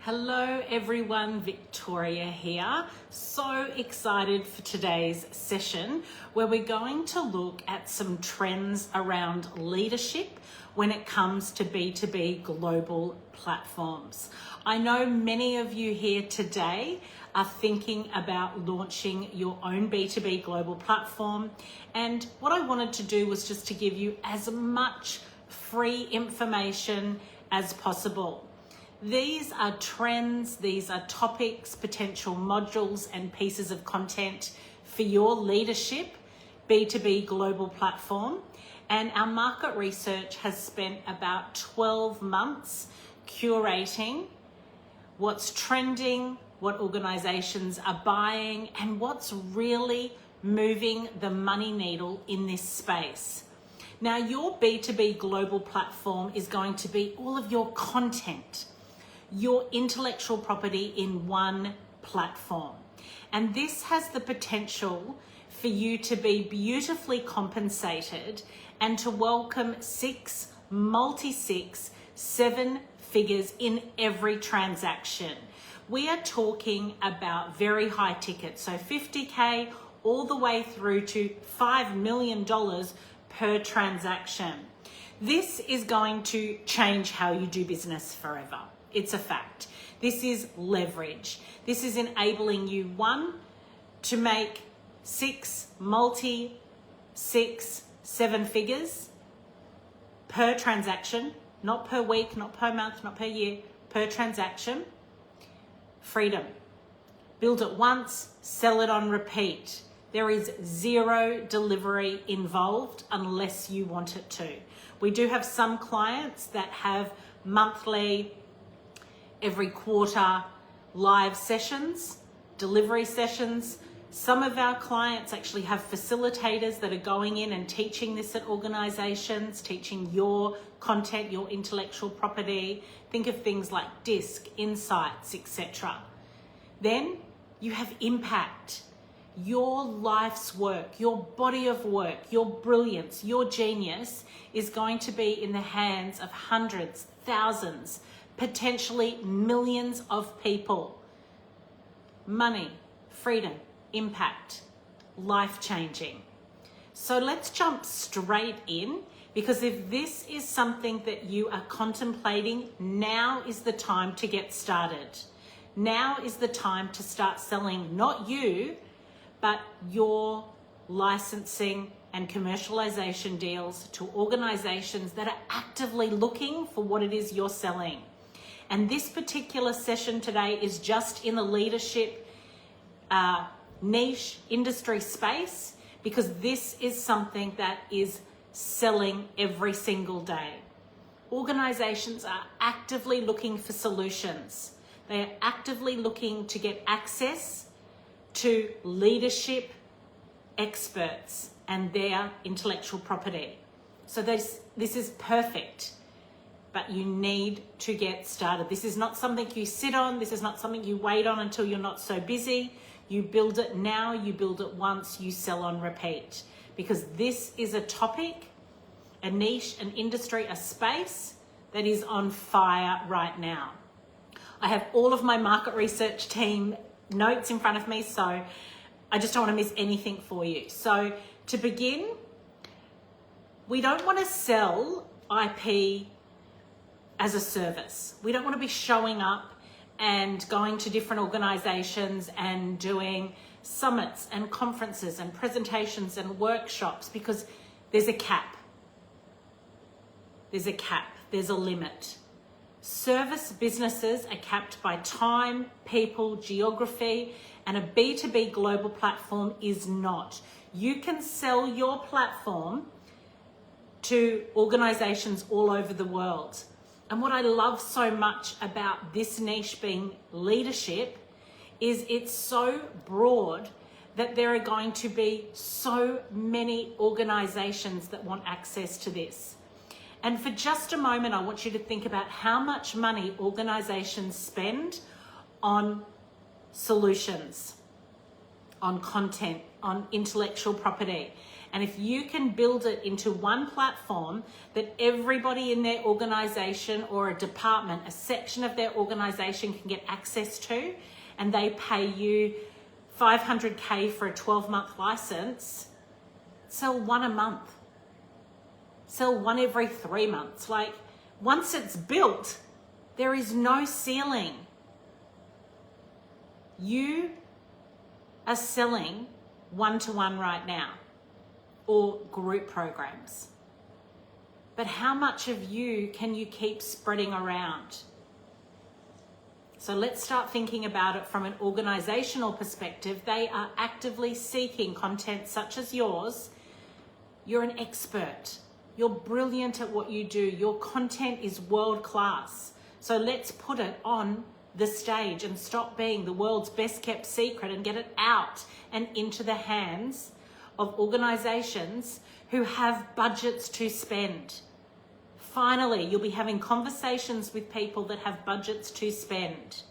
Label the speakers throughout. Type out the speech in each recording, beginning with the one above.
Speaker 1: Hello everyone, Victoria here. So excited for today's session where we're going to look at some trends around leadership when it comes to B2B global platforms. I know many of you here today are thinking about launching your own B2B global platform, and what I wanted to do was just to give you as much free information as possible. These are trends, these are topics, potential modules and pieces of content for your leadership B2B global platform. And our market research has spent about 12 months curating what's trending, what organizations are buying, and what's really moving the money needle in this space. Now, your B2B global platform is going to be all of your content, your intellectual property in one platform. And this has the potential for you to be beautifully compensated and to welcome seven figures in every transaction. We are talking about very high tickets, so $50K all the way through to $5 million per transaction. This is going to change how you do business forever. It's a fact. This is leverage. This is enabling you, one, to make seven figures per transaction, not per week, not per month, not per year, per transaction. Freedom. Build it once, sell it on repeat. There is zero delivery involved unless you want it to. We do have some clients that have monthly, every quarter live sessions, delivery sessions. Some of our clients actually have facilitators that are going in and teaching this at organizations, teaching your content, your intellectual property. Think of things like DISC, insights, etc. Then you have impact. Your life's work, your body of work, your brilliance, your genius is going to be in the hands of hundreds, thousands, potentially millions of people. Money, freedom, impact, life-changing. So let's jump straight in, because if this is something that you are contemplating, now is the time to get started. Now is the time to start selling, not you, but your licensing and commercialization deals to organizations that are actively looking for what it is you're selling. And this particular session today is just in the leadership niche industry space, because this is something that is selling every single day. Organizations are actively looking for solutions. They are actively looking to get access to leadership experts and their intellectual property. So this is perfect. But you need to get started. This is not something you sit on. This is not something you wait on until you're not so busy. You build it now, you build it once, you sell on repeat. Because this is a topic, a niche, an industry, a space that is on fire right now. I have all of my market research team notes in front of me, so I just don't want to miss anything for you. So to begin, we don't want to sell IP as a service. We don't want to be showing up and going to different organizations and doing summits and conferences and presentations and workshops, because there's a cap. There's a cap. There's a limit. Service businesses are capped by time, people, geography, and a B2B global platform is not. You can sell your platform to organizations all over the world. And what I love so much about this niche being leadership is it's so broad that there are going to be so many organizations that want access to this. And for just a moment, I want you to think about how much money organizations spend on solutions, on content, on intellectual property. And if you can build it into one platform that everybody in their organization or a department, a section of their organization can get access to, and they pay you $500K for a 12-month license, sell one a month. Sell one every 3 months. Like, once it's built, there is no ceiling. You are selling one-to-one right now, or group programs. But how much of you can you keep spreading around? So let's start thinking about it from an organizational perspective. They are actively seeking content such as yours. You're an expert. You're brilliant at what you do. Your content is world class. So let's put it on the stage and stop being the world's best kept secret and get it out and into the hands of organizations who have budgets to spend. Finally, you'll be having conversations with people that have budgets to spend.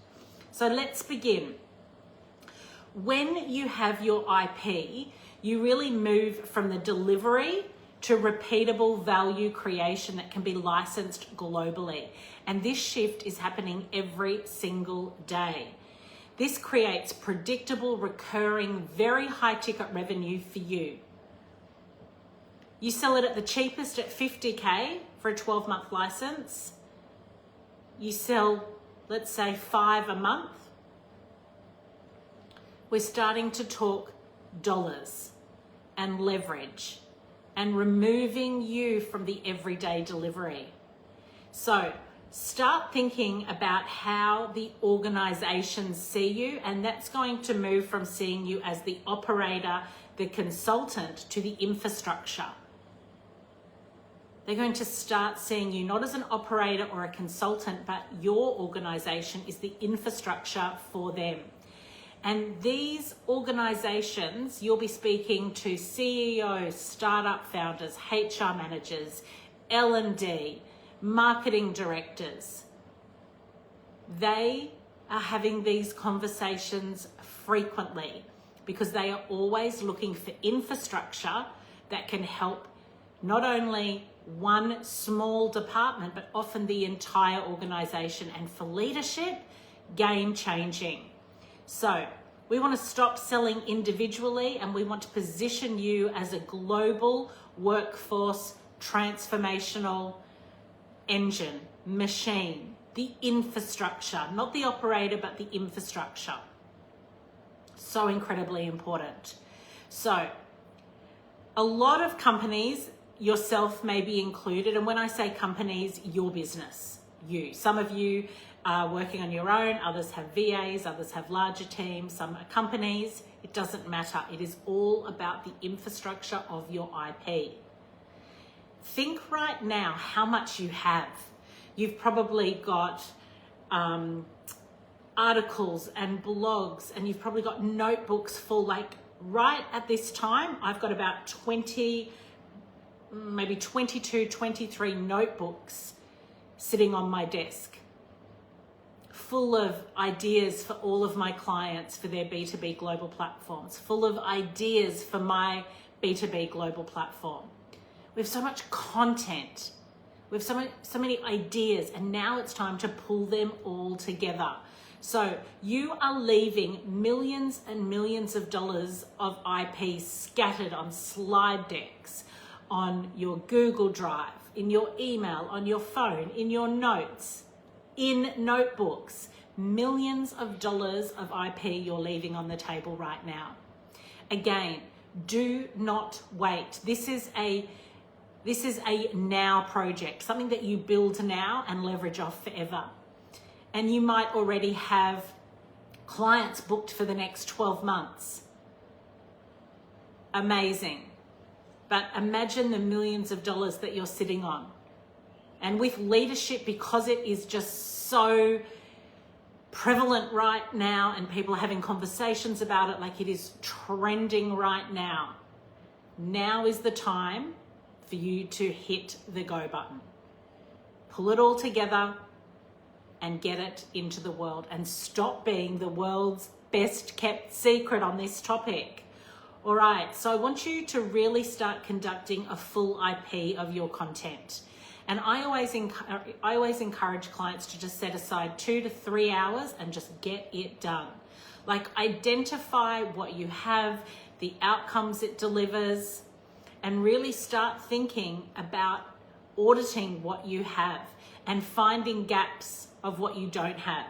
Speaker 1: So let's begin. When you have your IP, you really move from the delivery to repeatable value creation that can be licensed globally. And this shift is happening every single day. This creates predictable, recurring, very high ticket revenue for you. You sell it at the cheapest at $50K for a 12-month license. You sell, let's say, 5 a month. We're starting to talk dollars and leverage and removing you from the everyday delivery. So start thinking about how the organizations see you, and that's going to move from seeing you as the operator, the consultant, to the infrastructure. They're going to start seeing you not as an operator or a consultant, but your organization is the infrastructure for them. And these organizations, you'll be speaking to CEOs, startup founders, HR managers, L&D, marketing directors. They are having these conversations frequently because they are always looking for infrastructure that can help not only one small department, but often the entire organization. And for leadership, game changing. So we want to stop selling individually, and we want to position you as a global workforce transformational engine, machine, the infrastructure, not the operator, but the infrastructure. So incredibly important. So a lot of companies, yourself may be included, and when I say companies, your business, you. Some of you are working on your own, others have VAs, others have larger teams, some are companies. It doesn't matter. It is all about the infrastructure of your IP. Think right now how much you have. You've probably got articles and blogs, and you've probably got notebooks full. Like right at this time, I've got about 20, maybe 22, 23 notebooks sitting on my desk, full of ideas for all of my clients for their B2B global platforms, full of ideas for my B2B global platform. We have so much content. We have so many ideas, and now it's time to pull them all together. So you are leaving millions and millions of dollars of IP scattered on slide decks, on your Google Drive, in your email, on your phone, in your notes, in notebooks. Millions of dollars of IP you're leaving on the table right now. Again, do not wait. This is a now project, something that you build now and leverage off forever. And you might already have clients booked for the next 12 months. Amazing. But imagine the millions of dollars that you're sitting on. And with leadership, because it is just so prevalent right now and people are having conversations about it like it is trending right now, now is the time for you to hit the go button. Pull it all together and get it into the world, and stop being the world's best kept secret on this topic. All right, so I want you to really start conducting a full IP of your content. And I always encourage clients to just set aside 2 to 3 hours and just get it done. Like, identify what you have, the outcomes it delivers, and really start thinking about auditing what you have and finding gaps of what you don't have.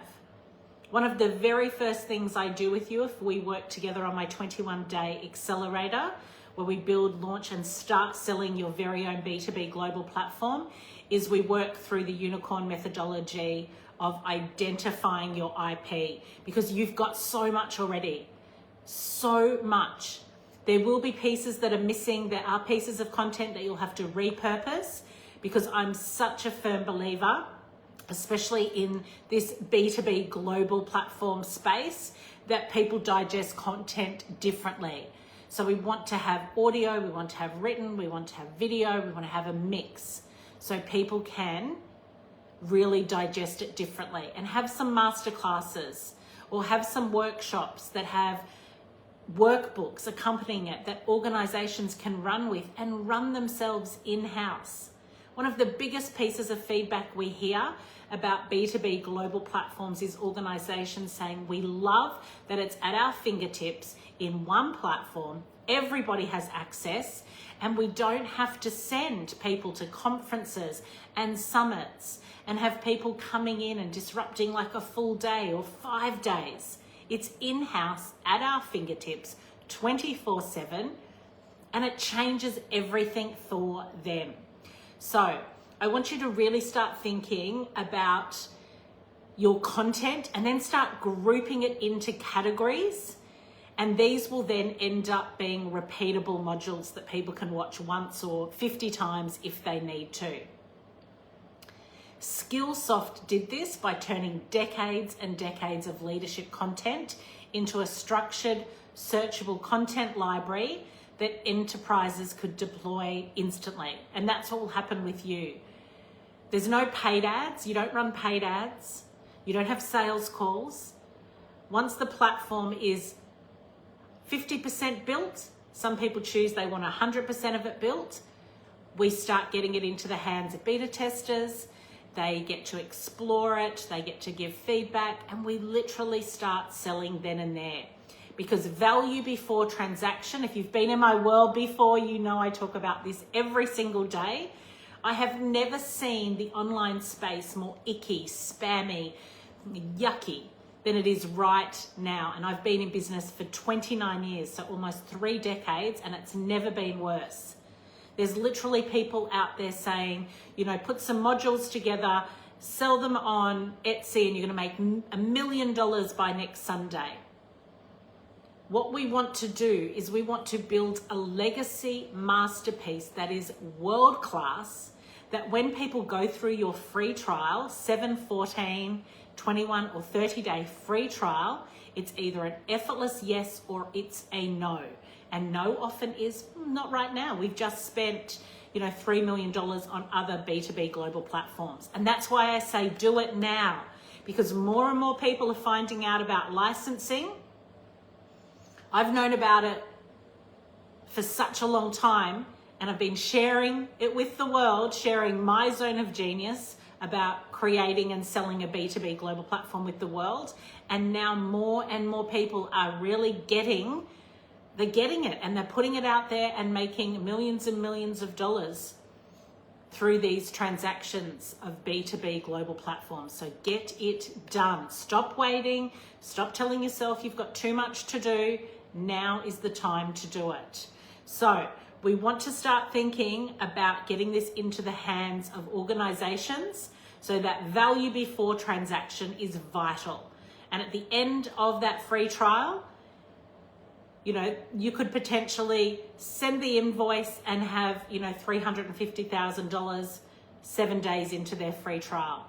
Speaker 1: One of the very first things I do with you if we work together on my 21-day accelerator, where we build, launch, and start selling your very own B2B global platform, is we work through the unicorn methodology of identifying your IP, because you've got so much already, so much. There will be pieces that are missing. There are pieces of content that you'll have to repurpose, because I'm such a firm believer, especially in this B2B global platform space, that people digest content differently. So we want to have audio, we want to have written, we want to have video, we want to have a mix so people can really digest it differently, and have some masterclasses or have some workshops that have workbooks accompanying it that organizations can run with and run themselves in-house. One of the biggest pieces of feedback we hear about B2B global platforms is organizations saying, we love that it's at our fingertips in one platform, everybody has access, and we don't have to send people to conferences and summits and have people coming in and disrupting like a full day or 5 days. It's in-house at our fingertips 24/7, and it changes everything for them. So I want you to really start thinking about your content and then start grouping it into categories. And these will then end up being repeatable modules that people can watch once or 50 times if they need to. Skillsoft did this by turning decades and decades of leadership content into a structured, searchable content library that enterprises could deploy instantly. And that's what will happen with you. There's no paid ads. You don't run paid ads. You don't have sales calls. Once the platform is 50% built, some people choose they want 100% of it built, we start getting it into the hands of beta testers. They get to explore it, they get to give feedback, and we literally start selling then and there. Because value before transaction, if you've been in my world before, you know I talk about this every single day. I have never seen the online space more icky, spammy, yucky than it is right now. And I've been in business for 29 years, so almost 3 decades, and it's never been worse. There's literally people out there saying, you know, put some modules together, sell them on Etsy, and you're gonna make $1 million by next Sunday. What we want to do is we want to build a legacy masterpiece that is world-class, that when people go through your free trial, 7, 14, 21 or 30-day free trial, it's either an effortless yes or it's a no. And no often is not right now. We've just spent, $3 million on other B2B global platforms. And that's why I say do it now, because more and more people are finding out about licensing. I've known about it for such a long time, and I've been sharing it with the world, sharing my zone of genius about creating and selling a B2B global platform with the world. And now more and more people are really getting it, and they're putting it out there and making millions and millions of dollars through these transactions of B2B global platforms. So get it done. Stop waiting. Stop telling yourself you've got too much to do. Now is the time to do it. So we want to start thinking about getting this into the hands of organizations so that value before transaction is vital. And at the end of that free trial, you could potentially send the invoice and have, $350,000 7 days into their free trial.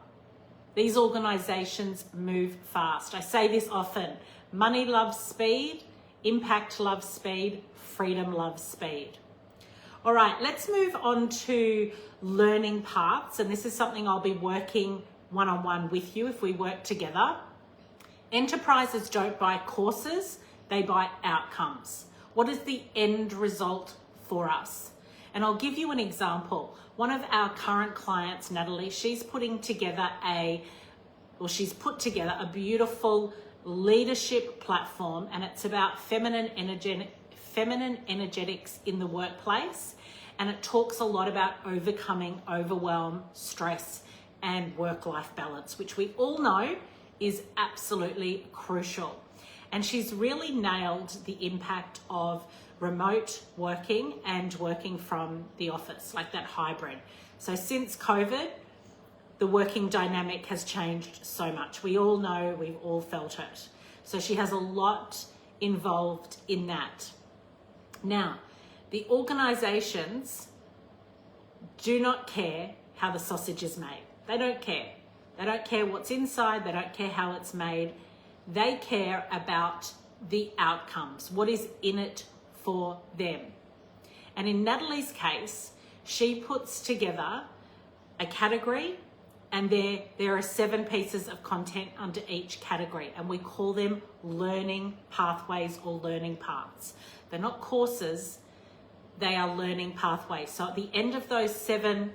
Speaker 1: These organizations move fast. I say this often: money loves speed, impact loves speed, freedom loves speed. All right, let's move on to learning paths. And this is something I'll be working one-on-one with you if we work together. Enterprises don't buy courses, they buy outcomes. What is the end result for us? And I'll give you an example. One of our current clients, Natalie, she's put together a beautiful leadership platform, and it's about feminine energetics in the workplace. And it talks a lot about overcoming overwhelm, stress, and work-life balance, which we all know is absolutely crucial. And she's really nailed the impact of remote working and working from the office, like that hybrid. So since COVID, the working dynamic has changed so much. We all know, we've all felt it. So she has a lot involved in that. Now, the organizations do not care how the sausage is made. They don't care. They don't care what's inside. They don't care how it's made. They care about the outcomes, what is in it for them. And in Natalie's case, she puts together a category, and there are 7 pieces of content under each category, and we call them learning pathways or learning paths. They're not courses, they are learning pathways. So at the end of those 7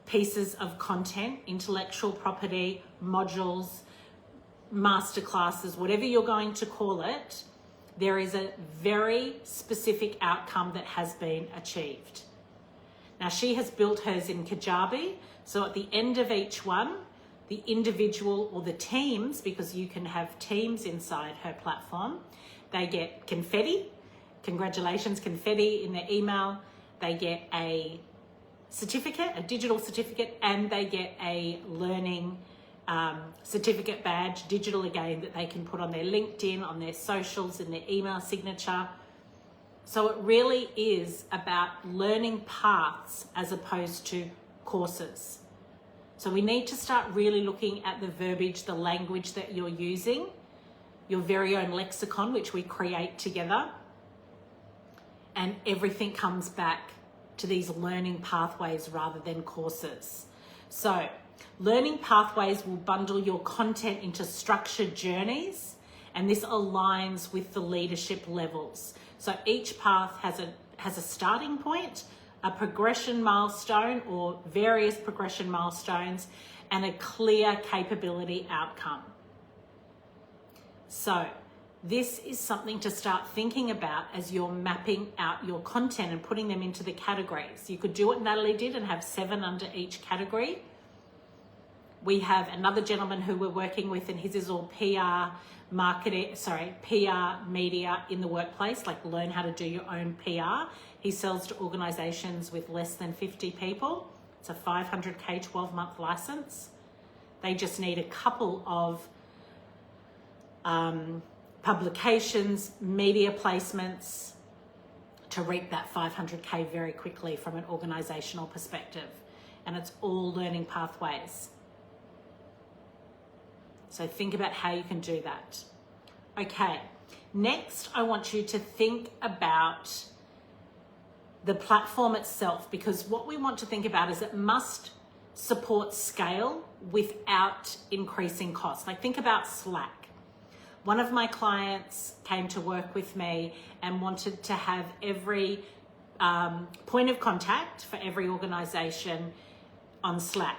Speaker 1: pieces of content, intellectual property, modules, masterclasses, whatever you're going to call it, there is a very specific outcome that has been achieved. Now, she has built hers in Kajabi, so at the end of each one, the individual or the teams, because you can have teams inside her platform, they get confetti, congratulations confetti in their email, they get a certificate, a digital certificate, and they get a learning certificate badge, digital again, that they can put on their LinkedIn, on their socials, in their email signature. So it really is about learning paths as opposed to courses. So we need to start really looking at the verbiage, the language that you're using, your very own lexicon, which we create together, and everything comes back to these learning pathways rather than courses. So learning pathways will bundle your content into structured journeys, and this aligns with the leadership levels. So each path has a starting point, a progression milestone or various progression milestones, and a clear capability outcome. So this is something to start thinking about as you're mapping out your content and putting them into the categories. You could do what Natalie did and have 7 under each category. We have another gentleman who we're working with, and his is all PR media in the workplace, like learn how to do your own PR. He sells to organizations with less than 50 people. It's a $500K 12-month license. They just need a couple of publications, media placements to reap that $500K very quickly from an organizational perspective. And it's all learning pathways. So think about how you can do that. Okay, next I want you to think about the platform itself, because what we want to think about is it must support scale without increasing costs. Like think about Slack. One of my clients came to work with me and wanted to have every point of contact for every organization on Slack.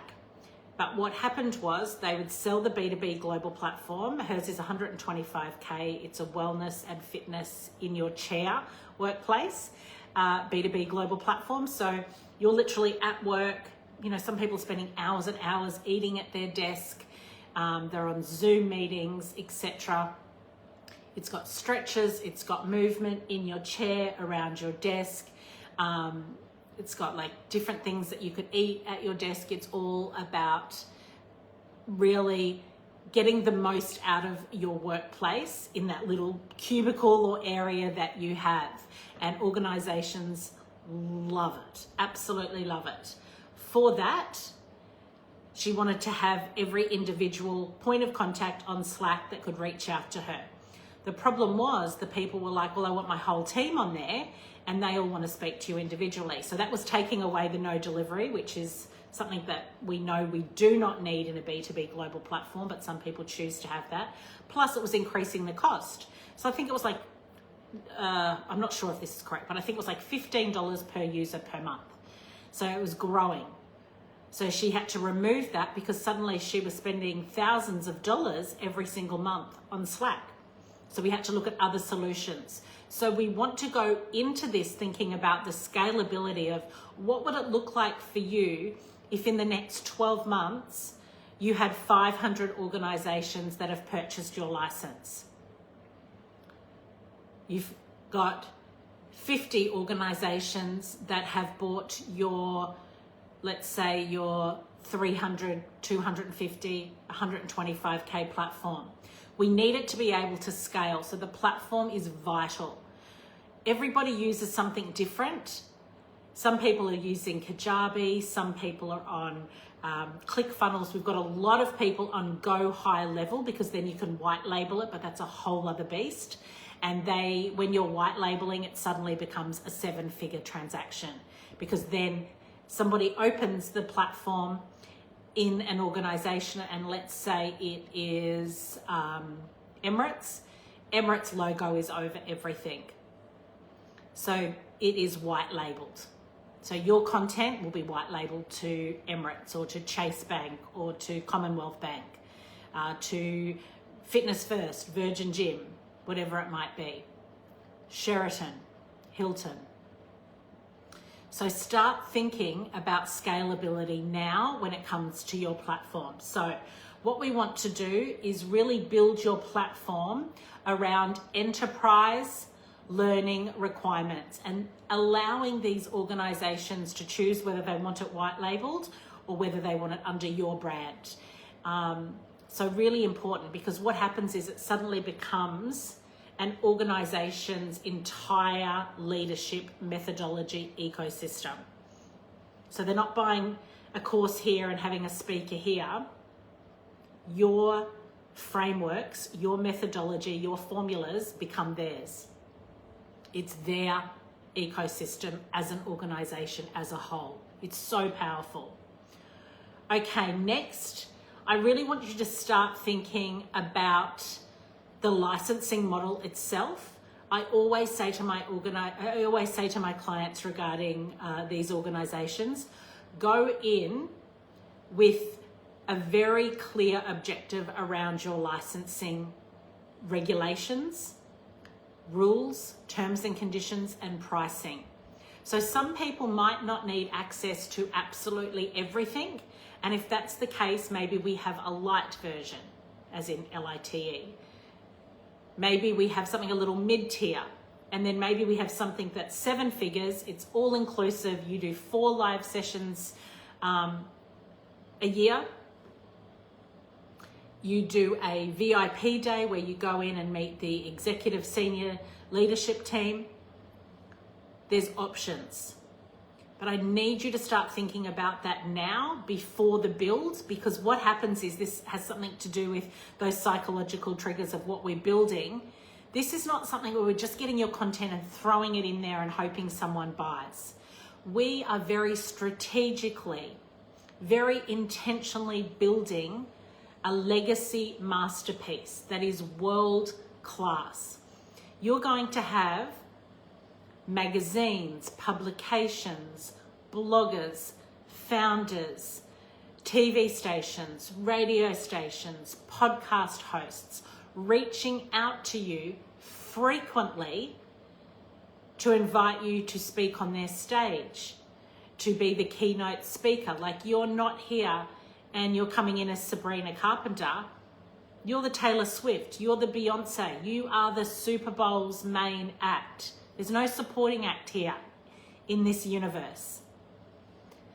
Speaker 1: But what happened was they would sell the B2B global platform. Hers is $125K. It's a wellness and fitness in your chair workplace, B2B global platform. So you're literally at work. You know, some people are spending hours and hours eating at their desk. They're on Zoom meetings, etc. It's got stretches. It's got movement in your chair, around your desk. It's got like different things that you could eat at your desk. It's all about really getting the most out of your workplace in that little cubicle or area that you have. And organizations love it, absolutely love it. For that, she wanted to have every individual point of contact on Slack that could reach out to her. The problem was the people were like, well, I want my whole team on there, and they all want to speak to you individually. So that was taking away the no delivery, which is something that we know we do not need in a B2B global platform, but some people choose to have that. Plus it was increasing the cost. So I think it was like I'm not sure if this is correct, but I think it was like $15 per user per month. So it was growing. So she had to remove that because suddenly she was spending thousands of dollars every single month on Slack. So we had to look at other solutions. So we want to go into this thinking about the scalability of what would it look like for you if in the next 12 months you had 500 organizations that have purchased your license. You've got 50 organizations that have bought your, let's say, your 300, 250, 125K platform. We need it to be able to scale. So the platform is vital. Everybody uses something different. Some people are using Kajabi. Some people are on ClickFunnels. We've got a lot of people on Go High Level because then you can white label it, but that's a whole other beast. And when you're white labeling, it suddenly becomes a 7-figure transaction because then somebody opens the platform in an organization, and let's say it is Emirates. Emirates logo is over everything. So it is white labeled. So your content will be white labeled to Emirates or to Chase Bank or to Commonwealth Bank, to Fitness First, Virgin Gym, whatever it might be, Sheraton, Hilton. So start thinking about scalability now when it comes to your platform. So what we want to do is really build your platform around enterprise learning requirements and allowing these organizations to choose whether they want it white labeled or whether they want it under your brand. So really important, because what happens is it suddenly becomes an organization's entire leadership methodology ecosystem. So they're not buying a course here and having a speaker here. Your frameworks, your methodology, your formulas become theirs. It's their ecosystem as an organization as a whole. It's so powerful. Okay, next, I really want you to start thinking about the licensing model itself. I always say to my clients regarding these organizations, go in with a very clear objective around your licensing regulations, rules, terms and conditions, and pricing. So some people might not need access to absolutely everything. And if that's the case, maybe we have a light version, as in LITE. Maybe we have something a little mid-tier, and then maybe we have something that's 7 figures. It's all inclusive. You do 4 live sessions a year. You do a VIP day where you go in and meet the executive senior leadership team. There's options. But I need you to start thinking about that now before the build, because what happens is this has something to do with those psychological triggers of what we're building. This is not something where we're just getting your content and throwing it in there and hoping someone buys. We are very strategically, very intentionally building a legacy masterpiece that is world class. You're going to have magazines, publications, bloggers, founders, TV stations, radio stations, podcast hosts reaching out to you frequently to invite you to speak on their stage, to be the keynote speaker. Like, you're not here and you're coming in as Sabrina Carpenter. You're the Taylor Swift, you're the Beyonce, you are the Super Bowl's main act. There's no supporting act here in this universe.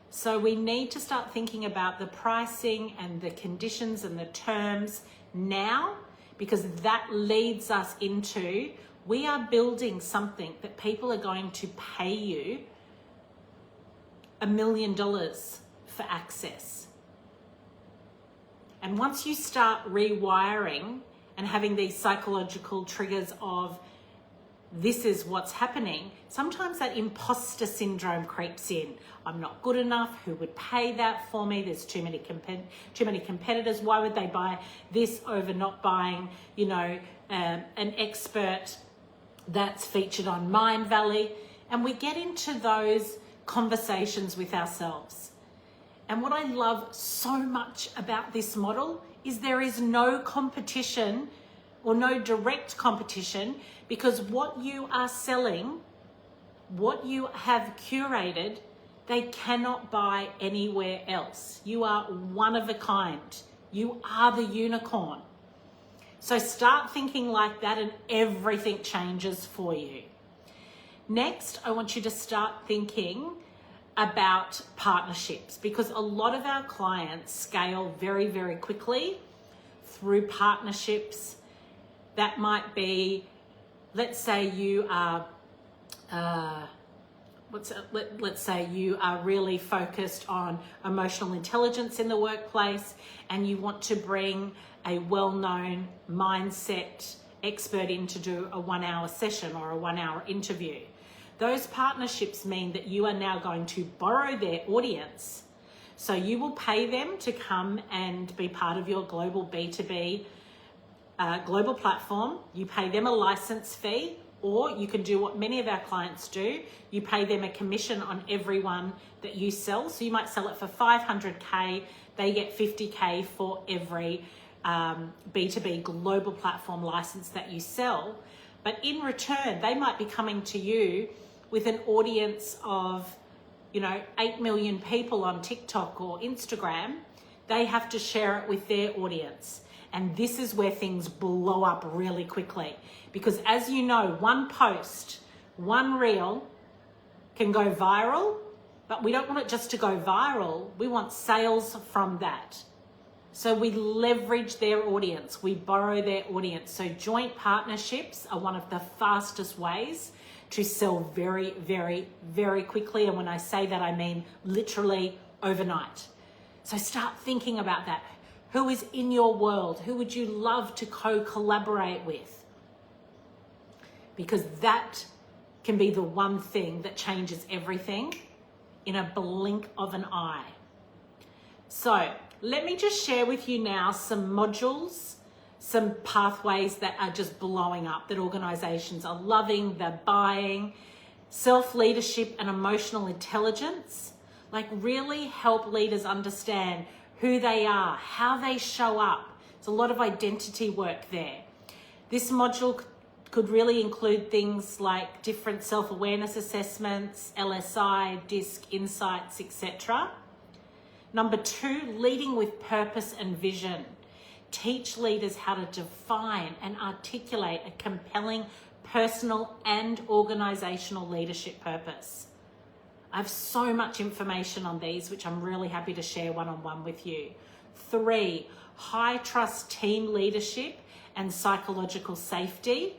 Speaker 1: So we need to start thinking about the pricing and the conditions and the terms now, because that leads us into, we are building something that people are going to pay you $1 million for access. And once you start rewiring and having these psychological triggers of this is what's happening, sometimes that imposter syndrome creeps in. I'm not good enough. Who would pay that for me? There's too many competitors. Why would they buy this over not buying, an expert that's featured on Mind Valley, and we get into those conversations with ourselves. And what I love so much about this model is there is no competition or no direct competition, because what you are selling, what you have curated, they cannot buy anywhere else. You are one of a kind. You are the unicorn. So start thinking like that and everything changes for you. Next, I want you to start thinking about partnerships, because a lot of our clients scale very, very quickly through partnerships. That might be, let's say you are, let's say you are really focused on emotional intelligence in the workplace, and you want to bring a well-known mindset expert in to do a 1-hour session or a 1-hour interview. Those partnerships mean that you are now going to borrow their audience. So you will pay them to come and be part of your global B2B global platform. You pay them a license fee, or you can do what many of our clients do. You pay them a commission on every one that you sell. So you might sell it for 500K. They get 50K for every B2B global platform license that you sell. But in return, they might be coming to you with an audience of, 8 million people on TikTok or Instagram. They have to share it with their audience. And this is where things blow up really quickly. Because as you know, one post, one reel can go viral, but we don't want it just to go viral. We want sales from that. So we leverage their audience. We borrow their audience. So joint partnerships are one of the fastest ways to sell very, very, very quickly. And when I say that, I mean literally overnight. So start thinking about that. Who is in your world? Who would you love to co-collaborate with? Because that can be the one thing that changes everything in a blink of an eye. So let me just share with you now some modules, some pathways that are just blowing up, that organizations are loving, they're buying. Self-leadership and emotional intelligence, like really help leaders understand who they are, how they show up. There's a lot of identity work there. This module could really include things like different self-awareness assessments, LSI, DISC, insights, etc. Number 2, leading with purpose and vision. Teach leaders how to define and articulate a compelling personal and organizational leadership purpose. I have so much information on these, which I'm really happy to share one-on-one with you. 3, high trust team leadership and psychological safety.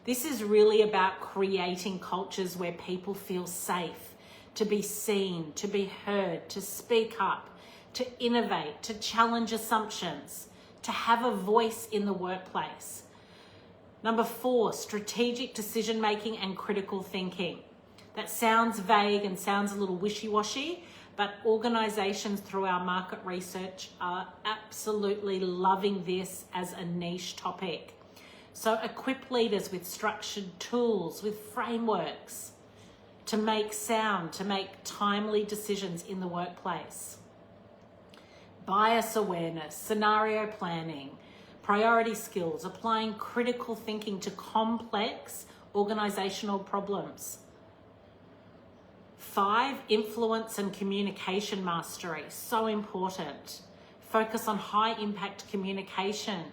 Speaker 1: This is really about creating cultures where people feel safe, to be seen, to be heard, to speak up, to innovate, to challenge assumptions, to have a voice in the workplace. Number 4, strategic decision-making and critical thinking. That sounds vague and sounds a little wishy-washy, but organizations through our market research are absolutely loving this as a niche topic. So equip leaders with structured tools, with frameworks to make sound, to make timely decisions in the workplace. Bias awareness, scenario planning, priority skills, applying critical thinking to complex organizational problems. 5, influence and communication mastery, so important. Focus on high impact communication,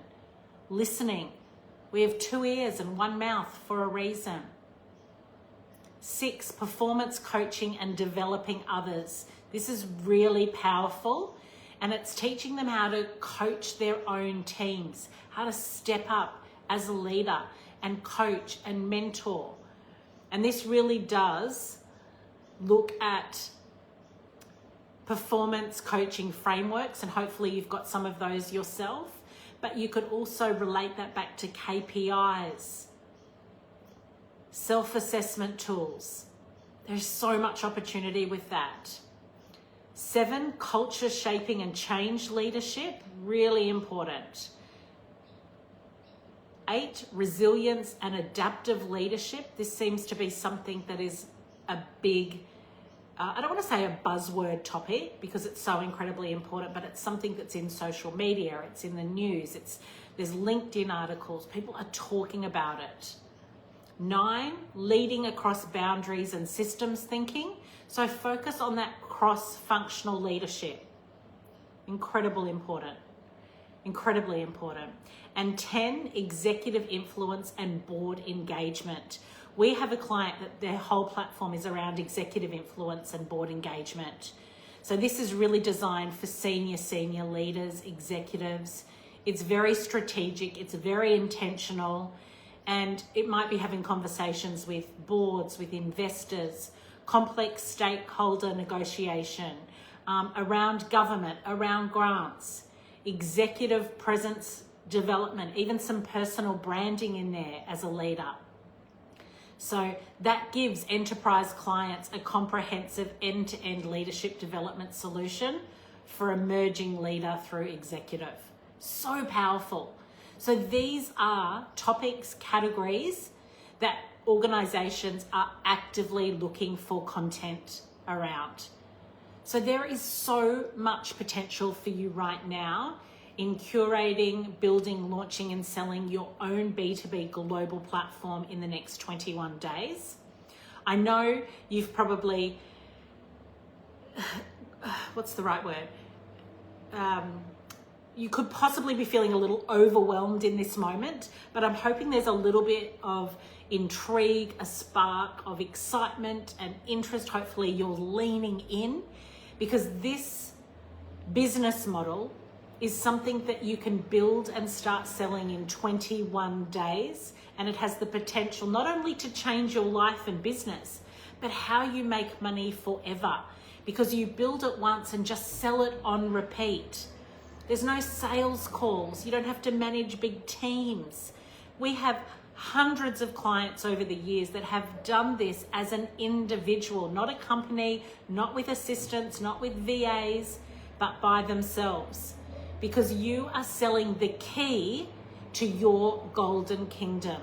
Speaker 1: listening. We have 2 ears and 1 mouth for a reason. 6, performance coaching and developing others. This is really powerful, and it's teaching them how to coach their own teams, how to step up as a leader and coach and mentor. And this really does look at performance coaching frameworks, and hopefully you've got some of those yourself, but you could also relate that back to KPIs, self-assessment tools. There's so much opportunity with that. 7, culture shaping and change leadership, really important. 8, resilience and adaptive leadership. This seems to be something that is a big, I don't want to say a buzzword topic because it's so incredibly important, but it's something that's in social media, it's in the news, there's LinkedIn articles, people are talking about it. 9, leading across boundaries and systems thinking. So focus on that cross-functional leadership. Incredibly important. Incredibly important. And 10, executive influence and board engagement. We have a client that their whole platform is around executive influence and board engagement. So this is really designed for senior leaders, executives. It's very strategic, it's very intentional, and it might be having conversations with boards, with investors, complex stakeholder negotiation, around government, around grants, executive presence development, even some personal branding in there as a leader. So that gives enterprise clients a comprehensive end-to-end leadership development solution for emerging leader through executive. So powerful. So these are topics, categories that organizations are actively looking for content around. So there is so much potential for you right now in curating, building, launching, and selling your own B2B global platform in the next 21 days. I know you've probably, what's the right word? You could possibly be feeling a little overwhelmed in this moment, but I'm hoping there's a little bit of intrigue, a spark of excitement and interest. Hopefully you're leaning in, because this business model is something that you can build and start selling in 21 days. And it has the potential not only to change your life and business, but how you make money forever, because you build it once and just sell it on repeat. There's no sales calls. You don't have to manage big teams. We have hundreds of clients over the years that have done this as an individual, not a company, not with assistants, not with VAs, but by themselves. Because you are selling the key to your golden kingdom,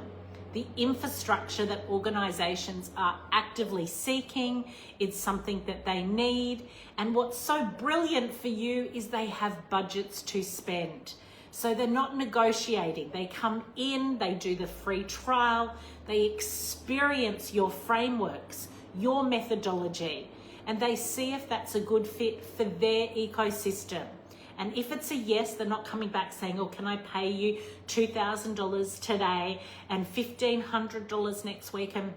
Speaker 1: the infrastructure that organizations are actively seeking. It's something that they need. And what's so brilliant for you is they have budgets to spend. So they're not negotiating. They come in, they do the free trial, they experience your frameworks, your methodology, and they see if that's a good fit for their ecosystem. And if it's a yes, they're not coming back saying, oh, can I pay you $2,000 today and $1,500 next week? And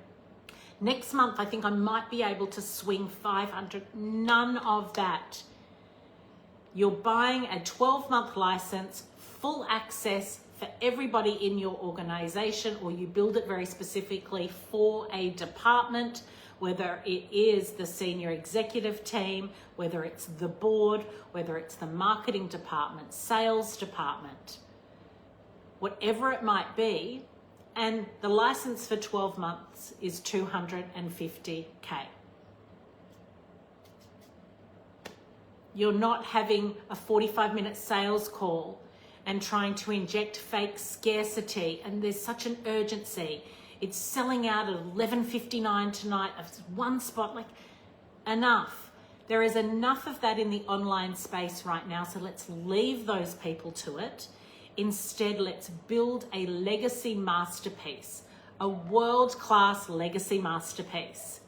Speaker 1: next month, I think I might be able to swing $500. None of that. You're buying a 12-month license, full access for everybody in your organization, or you build it very specifically for a department, whether it is the senior executive team, whether it's the board, whether it's the marketing department, sales department, whatever it might be. And the license for 12 months is $250K. You're not having a 45-minute sales call and trying to inject fake scarcity, and there's such an urgency. It's selling out at 11:59 tonight of one spot. Like, enough. There is enough of that in the online space right now, so let's leave those people to it. Instead, let's build a legacy masterpiece, a world-class legacy masterpiece.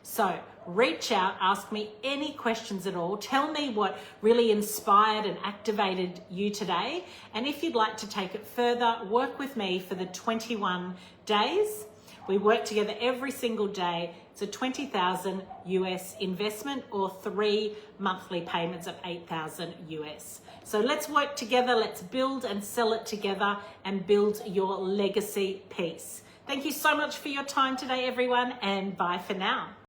Speaker 1: So reach out, ask me any questions at all. Tell me what really inspired and activated you today. And if you'd like to take it further, work with me for the 21 days. We work together every single day. It's a $20,000 US investment or 3 monthly payments of $8,000 US. So let's work together. Let's build and sell it together and build your legacy piece. Thank you so much for your time today, everyone, and bye for now.